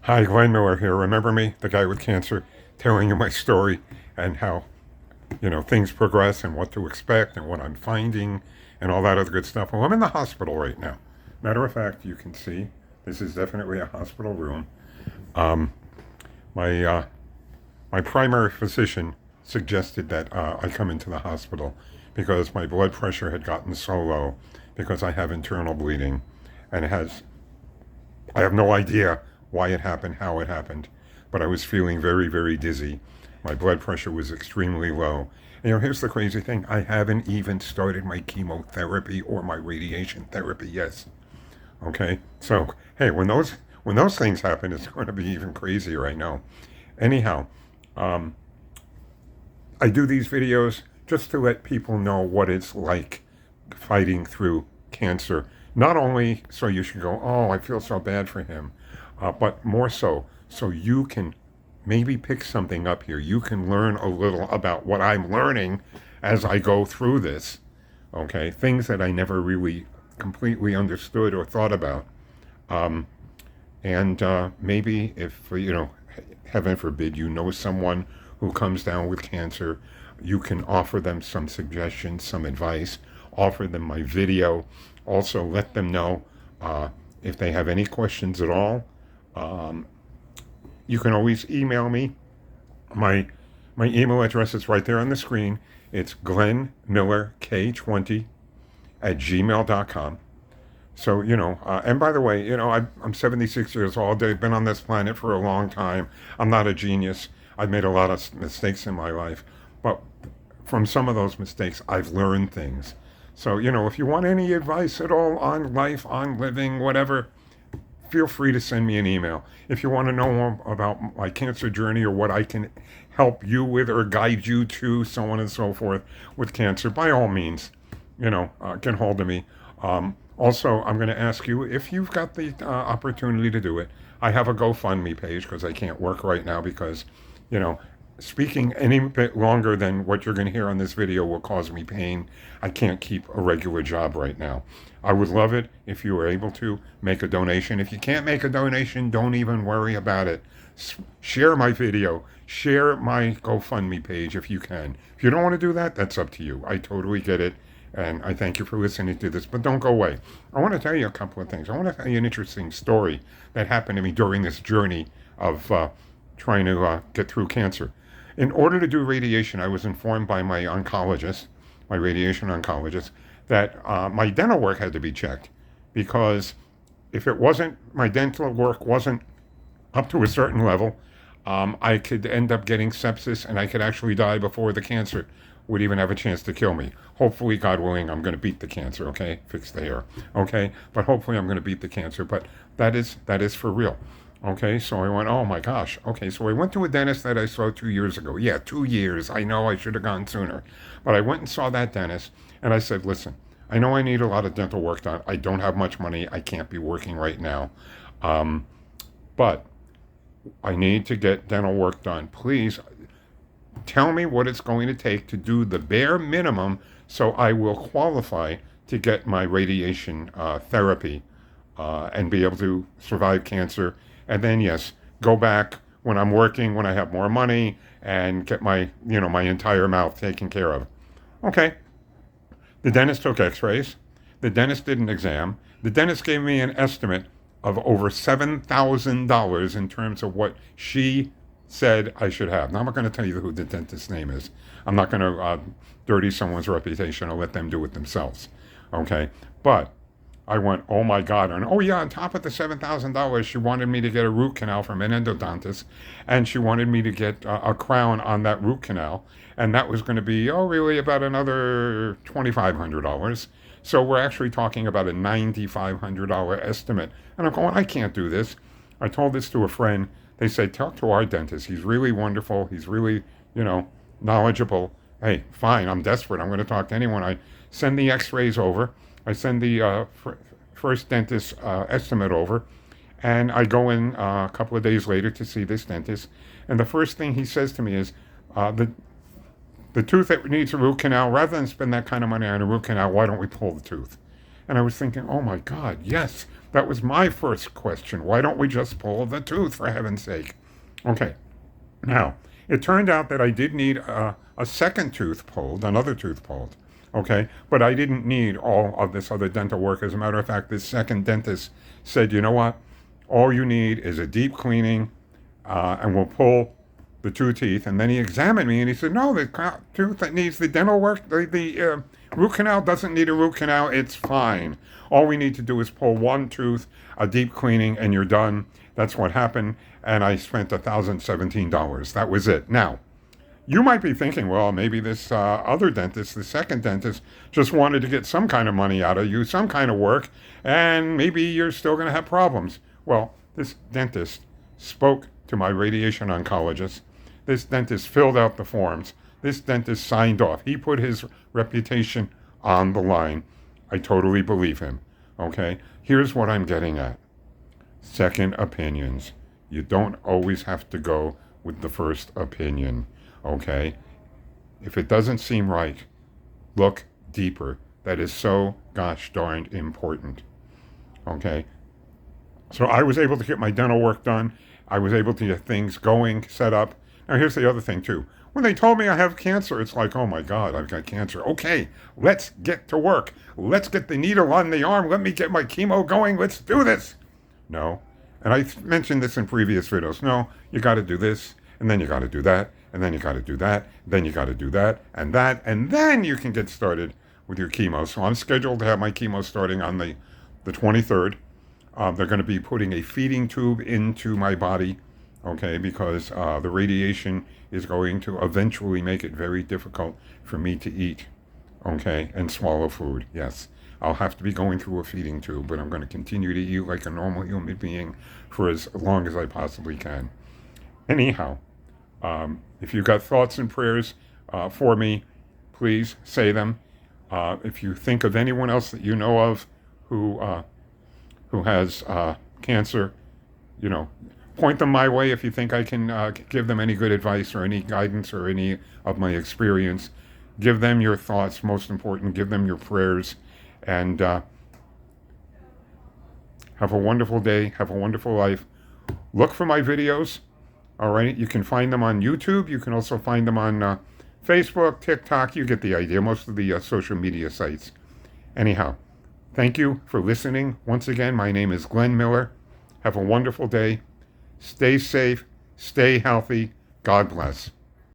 Hi, Glenn Miller here. Remember me, the guy with cancer, telling you my story and how, things progress and what to expect and what I'm finding and all that other good stuff. Well, I'm in the hospital right now. Matter of fact, you can see this is definitely a hospital room. Um, my my primary physician suggested that I come into the hospital because my blood pressure had gotten so low because I have internal bleeding, and I have no idea why it happened, how it happened, but I was feeling very, very dizzy. My blood pressure was extremely low. And, here's the crazy thing: I haven't even started my chemotherapy or my radiation therapy yet. Okay, so hey, when those things happen, it's going to be even crazier. I know. Anyhow, um, I do these videos just to let people know what it's like fighting through cancer. Not only so you should go, oh, I feel so bad for him, but more so you can maybe pick something up here. You can learn a little about what I'm learning as I go through this. Okay, things that I never really completely understood or thought about. Um, and maybe if, heaven forbid, you know someone who comes down with cancer, you can offer them some suggestions, some advice, offer them my video. Also, let them know if they have any questions at all. Um, you can always email me. My my email address is right there on the screen. It's glennmillerk20 at gmail.com. So, and by the way, I'm 76 years old. I've been on this planet for a long time. I'm not a genius. I've made a lot of mistakes in my life. But from some of those mistakes, I've learned things. So, if you want any advice at all on life, on living, whatever, feel free to send me an email. If you want to know more about my cancer journey or what I can help you with or guide you to, so on and so forth, with cancer, by all means, get hold of me. Also, I'm going to ask you if you've got the opportunity to do it. I have a GoFundMe page because I can't work right now because, you know, speaking any bit longer than what you're going to hear on this video will cause me pain. I can't keep a regular job right now. I would love it if you were able to make a donation. If you can't make a donation, don't even worry about it. Share my video. Share my GoFundMe page if you can. If you don't want to do that, that's up to you. I totally get it. And I thank you for listening to this. But don't go away. I want to tell you a couple of things. I want to tell you an interesting story that happened to me during this journey of trying to get through cancer. In order to do radiation, I was informed by my oncologist, my radiation oncologist, that my dental work had to be checked because if it wasn't, my dental work wasn't up to a certain level, I could end up getting sepsis and I could actually die before the cancer would even have a chance to kill me. Hopefully, God willing, I'm going to beat the cancer, okay? Fix the hair, okay? But hopefully I'm going to beat the cancer. But that is for real. Okay, so I went, oh my gosh. Okay, so I went to a dentist that I saw 2 years ago. Yeah, 2 years. I know I should have gone sooner. But I went and saw that dentist, and I said, listen, I know I need a lot of dental work done. I don't have much money. I can't be working right now. Um, but I need to get dental work done. Please tell me what it's going to take to do the bare minimum so I will qualify to get my radiation therapy and be able to survive cancer. And then, yes, go back when I'm working, when I have more money, and get my entire mouth taken care of. Okay. The dentist took x-rays. The dentist did an exam. The dentist gave me an estimate of over $7,000 in terms of what she said I should have. Now, I'm not going to tell you who the dentist's name is. I'm not going to dirty someone's reputation. I'll let them do it themselves. Okay? But I went, oh my God. And oh yeah, on top of the $7,000, she wanted me to get a root canal from an endodontist. And she wanted me to get a crown on that root canal. And that was going to be, oh, really about another $2,500. So we're actually talking about a $9,500 estimate. And I'm going, I can't do this. I told this to a friend. They said, talk to our dentist. He's really wonderful. He's really, knowledgeable. Hey, fine. I'm desperate. I'm going to talk to anyone. I send the x-rays over. I send the first dentist estimate over. And I go in a couple of days later to see this dentist. And the first thing he says to me is, the tooth that needs a root canal, rather than spend that kind of money on a root canal, why don't we pull the tooth? And I was thinking, oh my God, yes, That was my first question. Why don't we just pull the tooth, for heaven's sake? Okay. Now, it turned out that I did need a second tooth pulled, another tooth pulled. Okay. But I didn't need all of this other dental work. As a matter of fact, this second dentist said, you know what? All you need is a deep cleaning, and we'll pull the two teeth. And then he examined me and he said, no, the tooth that needs the dental work, the root canal doesn't need a root canal. It's fine. All we need to do is pull one tooth, a deep cleaning, and you're done. That's what happened. And I spent $1,017. That was it. Now, you might be thinking, well, maybe this other dentist, the second dentist, just wanted to get some kind of money out of you, some kind of work, and maybe you're still going to have problems. Well, this dentist spoke to my radiation oncologist. This dentist filled out the forms. This dentist signed off. He put his reputation on the line. I totally believe him. Okay? Here's what I'm getting at. Second opinions. You don't always have to go with the first opinion. Okay? If it doesn't seem right, look deeper. That is so gosh darned important. Okay? So I was able to get my dental work done. I was able to get things going, set up. Now here's the other thing too. When they told me I have cancer, it's like, oh my God, I've got cancer. Okay, let's get to work. Let's get the needle on the arm. Let me get my chemo going. Let's do this. No. And I mentioned this in previous videos. No, you got to do this, and then you got to do that, and then you got to do that, then you got to do that, and then you can get started with your chemo. So I'm scheduled to have my chemo starting on the 23rd. They're going to be putting a feeding tube into my body, okay, because the radiation is going to eventually make it very difficult for me to eat, okay, and swallow food. Yes, I'll have to be going through a feeding tube, but I'm going to continue to eat like a normal human being for as long as I possibly can. Anyhow, if you've got thoughts and prayers for me, please say them. If you think of anyone else that you know of who has cancer, you know, point them my way if you think I can give them any good advice or any guidance or any of my experience. Give them your thoughts, most important. Give them your prayers. And have a wonderful day. Have a wonderful life. Look for my videos. All right. You can find them on YouTube. You can also find them on Facebook, TikTok. You get the idea. Most of the social media sites. Anyhow, thank you for listening. Once again, my name is Glenn Miller. Have a wonderful day. Stay safe. Stay healthy. God bless.